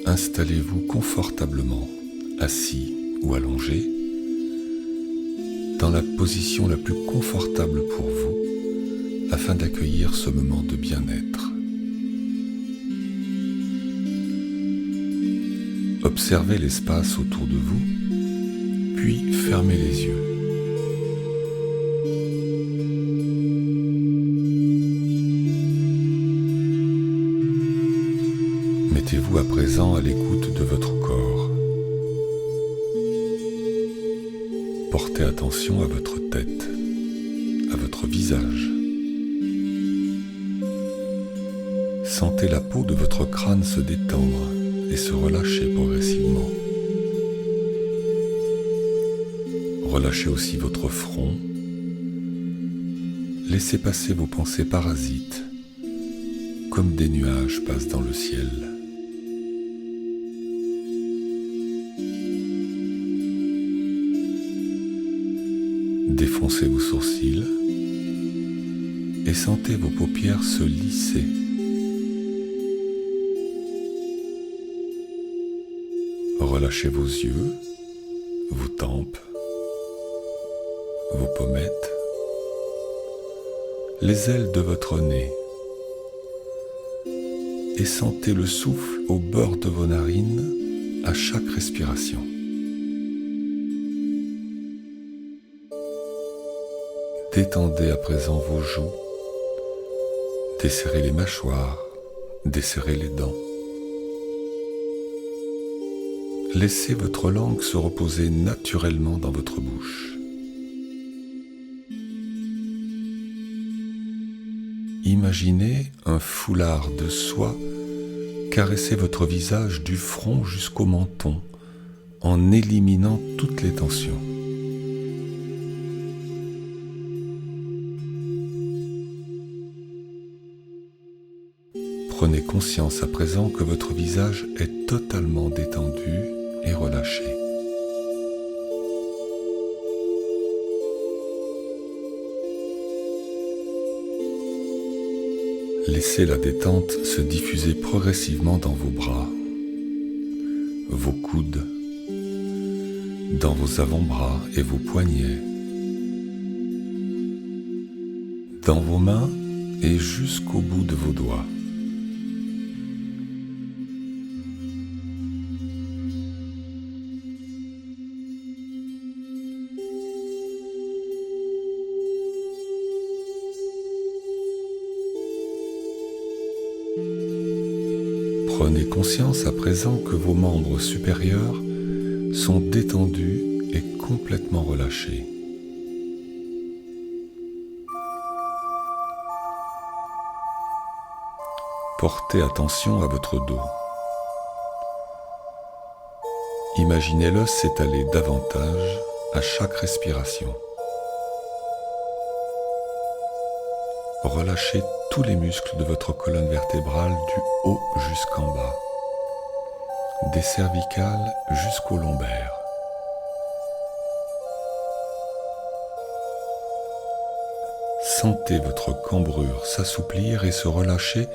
Installez-vous confortablement, assis ou allongé, dans la position la plus confortable pour vous, afin d'accueillir ce moment de bien-être. Observez l'espace autour de vous, puis fermez les yeux. Mettez-vous à présent à l'écoute de votre corps. Portez attention à votre tête, à votre visage. Sentez la peau de votre crâne se détendre et se relâcher progressivement. Relâchez aussi votre front. Laissez passer vos pensées parasites, comme des nuages passent dans le ciel. Défoncez vos sourcils et sentez vos paupières se lisser. Relâchez vos yeux, vos tempes, vos pommettes, les ailes de votre nez et sentez le souffle au bord de vos narines à chaque respiration. Détendez à présent vos joues, desserrez les mâchoires, desserrez les dents. Laissez votre langue se reposer naturellement dans votre bouche. Imaginez un foulard de soie caresser votre visage du front jusqu'au menton en éliminant toutes les tensions. Prenez conscience à présent que votre visage est totalement détendu et relâché. Laissez la détente se diffuser progressivement dans vos bras, vos coudes, dans vos avant-bras et vos poignets, dans vos mains et jusqu'au bout de vos doigts. Prenez conscience à présent que vos membres supérieurs sont détendus et complètement relâchés. Portez attention à votre dos. Imaginez-le s'étaler davantage à chaque respiration. Relâchez tous les muscles de votre colonne vertébrale du haut jusqu'en bas, des cervicales jusqu'aux lombaires. Sentez votre cambrure s'assouplir et se relâcher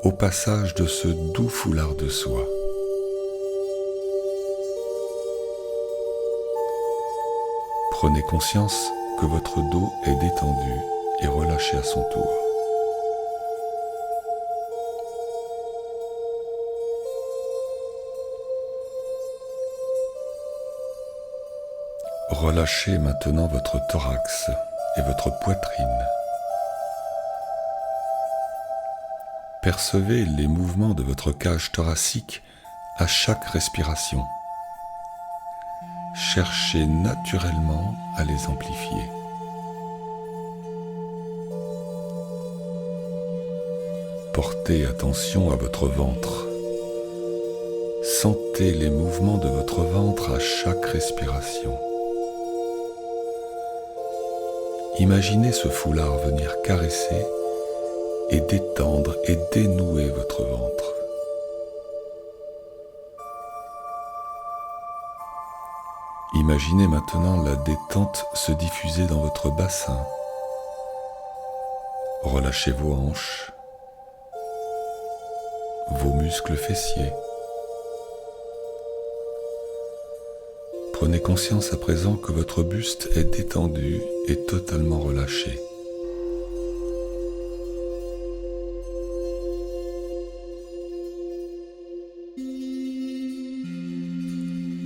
au passage de ce doux foulard de soie. Prenez conscience que votre dos est détendu et relâché à son tour. Relâchez maintenant votre thorax et votre poitrine. Percevez les mouvements de votre cage thoracique à chaque respiration. Cherchez naturellement à les amplifier. Portez attention à votre ventre. Sentez les mouvements de votre ventre à chaque respiration. Imaginez ce foulard venir caresser et détendre et dénouer votre ventre. Imaginez maintenant la détente se diffuser dans votre bassin. Relâchez vos hanches, vos muscles fessiers. Prenez conscience à présent que votre buste est détendu et totalement relâché.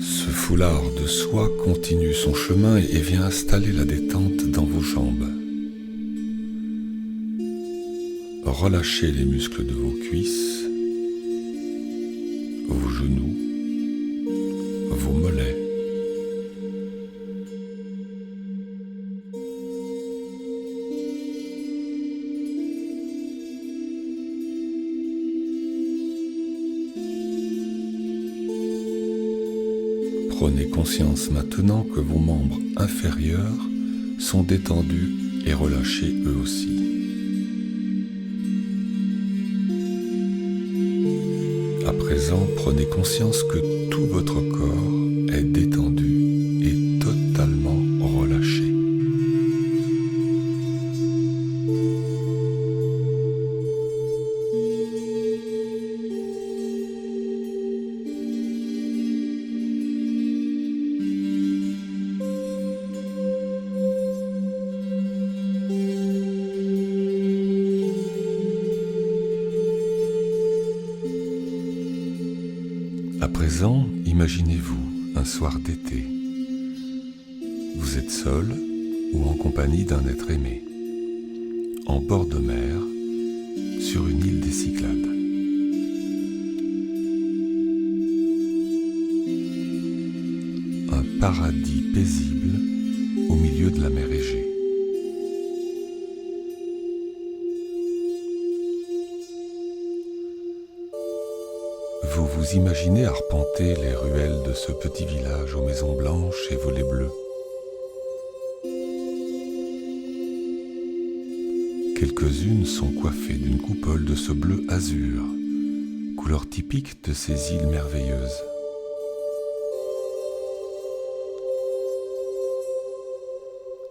Ce foulard de soie continue son chemin et vient installer la détente dans vos jambes. Relâchez les muscles de vos cuisses, vos genoux, vos mollets. Prenez conscience maintenant que vos membres inférieurs sont détendus et relâchés eux aussi. À présent, prenez conscience que tout votre corps est détendu et totalement relâché. À présent, imaginez-vous un soir d'été. Vous êtes seul ou en compagnie d'un être aimé, en bord de mer, sur une île des Cyclades. Un paradis paisible au milieu de la mer Égée. Vous vous imaginez arpenter les ruelles de ce petit village aux maisons blanches et volets bleus. Quelques-unes sont coiffées d'une coupole de ce bleu azur, couleur typique de ces îles merveilleuses.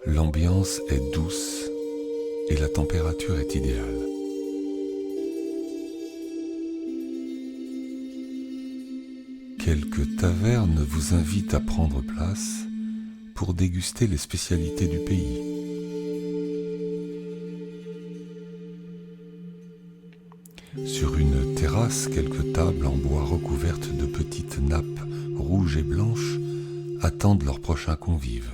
L'ambiance est douce et la température est idéale. Quelques tavernes vous invitent à prendre place pour déguster les spécialités du pays. Sur une terrasse, quelques tables en bois recouvertes de petites nappes rouges et blanches attendent leurs prochains convives.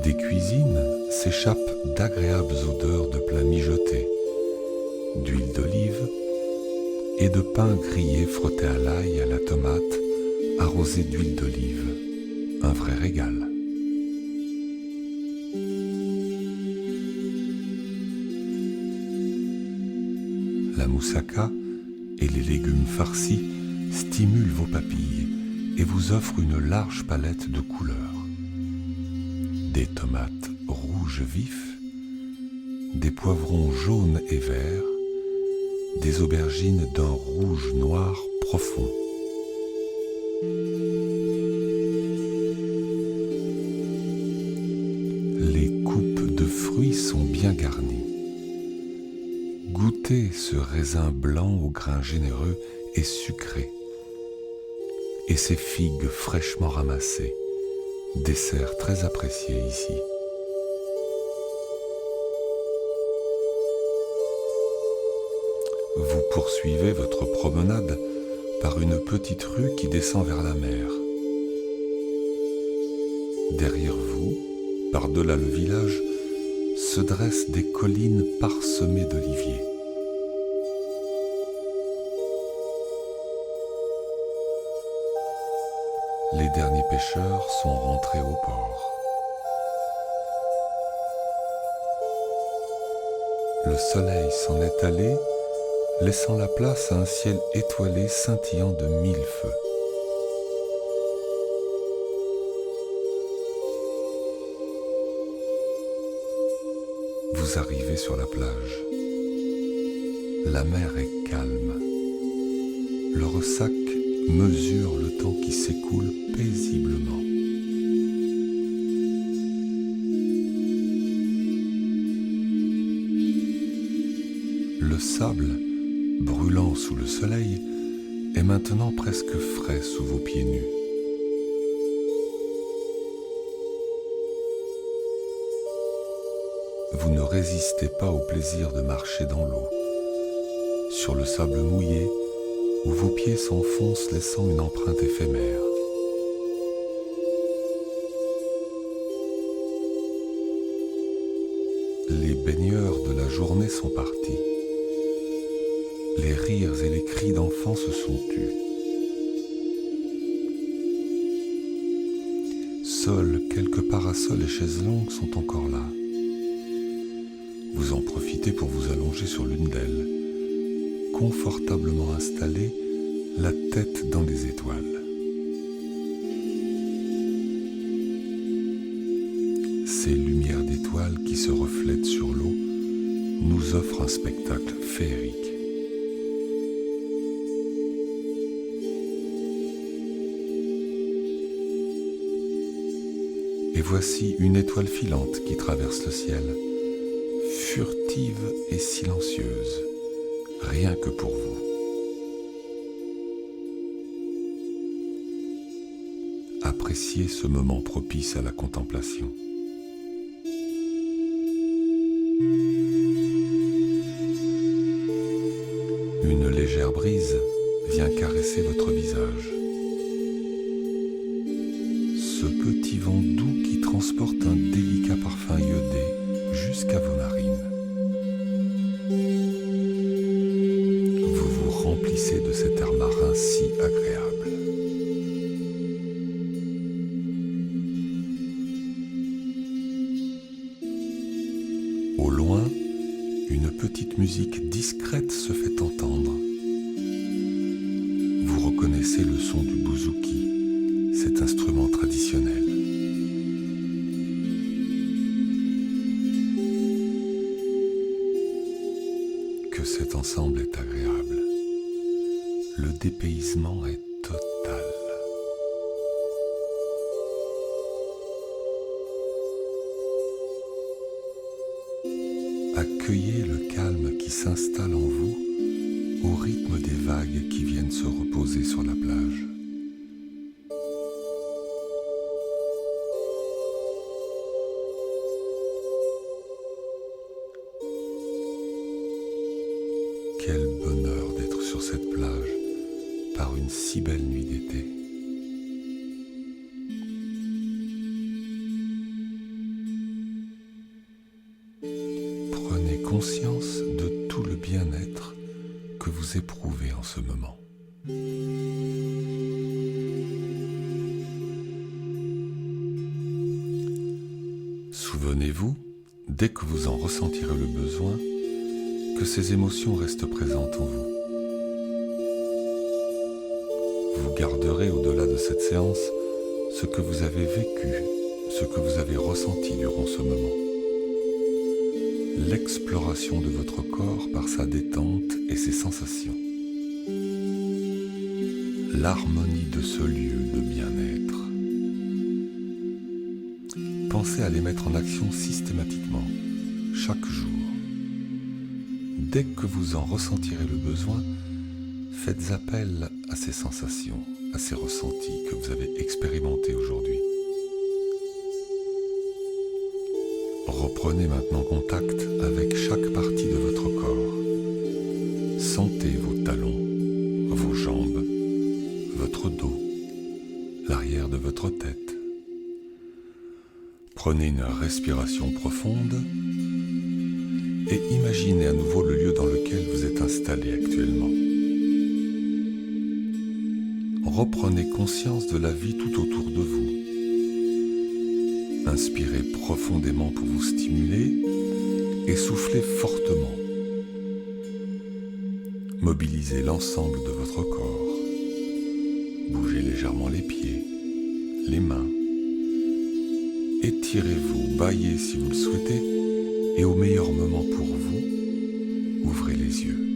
Des cuisines s'échappent d'agréables odeurs de plats mijotés, d'huile d'olive et de pain grillé frotté à l'ail et à la tomate, arrosé d'huile d'olive. Un vrai régal. La moussaka et les légumes farcis stimulent vos papilles et vous offrent une large palette de couleurs. Des tomates rouges vifs, des poivrons jaunes et verts, des aubergines d'un rouge noir profond. Les coupes de fruits sont bien garnies. Goûtez ce raisin blanc au grain généreux et sucré, et ces figues fraîchement ramassées, dessert très apprécié ici. Vous poursuivez votre promenade par une petite rue qui descend vers la mer. Derrière vous, par-delà le village, se dressent des collines parsemées d'oliviers. Les derniers pêcheurs sont rentrés au port. Le soleil s'en est allé, laissant la place à un ciel étoilé scintillant de 1000 feux. Vous arrivez sur la plage. La mer est calme. Le ressac mesure le temps qui s'écoule paisiblement. Le sable, brûlant sous le soleil, est maintenant presque frais sous vos pieds nus. Vous ne résistez pas au plaisir de marcher dans l'eau, sur le sable mouillé où vos pieds s'enfoncent laissant une empreinte éphémère. Les baigneurs de la journée sont partis. Les rires et les cris d'enfants se sont tus. Seuls quelques parasols et chaises longues sont encore là. Vous en profitez pour vous allonger sur l'une d'elles, confortablement installée, la tête dans les étoiles. Ces lumières d'étoiles qui se reflètent sur l'eau nous offrent un spectacle féerique. Et voici une étoile filante qui traverse le ciel, furtive et silencieuse, rien que pour vous. Appréciez ce moment propice à la contemplation. Une légère brise vient caresser votre visage. Ce petit vent doux qui transporte un délicat parfum iodé jusqu'à vos narines. Vous vous remplissez de cet air marin si agréable. Au loin, une petite musique discrète se fait entendre. Vous reconnaissez le son du bouzouki, cet instrument traditionnel. Que cet ensemble est agréable. Le dépaysement est total. Accueillez le calme qui s'installe en vous au rythme des vagues qui viennent se reposer sur la plage. Quel bonheur d'être sur cette plage par une si belle nuit d'été. Prenez conscience de tout le bien-être que vous éprouvez en ce moment. Souvenez-vous, dès que vous en ressentirez le besoin, que ces émotions restent présentes en vous. Vous garderez au-delà de cette séance ce que vous avez vécu, ce que vous avez ressenti durant ce moment. L'exploration de votre corps par sa détente et ses sensations. L'harmonie de ce lieu de bien-être. Pensez à les mettre en action systématiquement, chaque jour. Dès que vous en ressentirez le besoin, faites appel à ces sensations, à ces ressentis que vous avez expérimentés aujourd'hui. Reprenez maintenant contact avec chaque partie de votre corps. Sentez vos talons, vos jambes, votre dos, l'arrière de votre tête. Prenez une respiration profonde et imaginez à nouveau le lieu dans lequel vous êtes installé actuellement. Reprenez conscience de la vie tout autour de vous. Inspirez profondément pour vous stimuler et soufflez fortement. Mobilisez l'ensemble de votre corps. Bougez légèrement les pieds, les mains. Étirez-vous, bâillez si vous le souhaitez et au meilleur moment pour vous, ouvrez les yeux.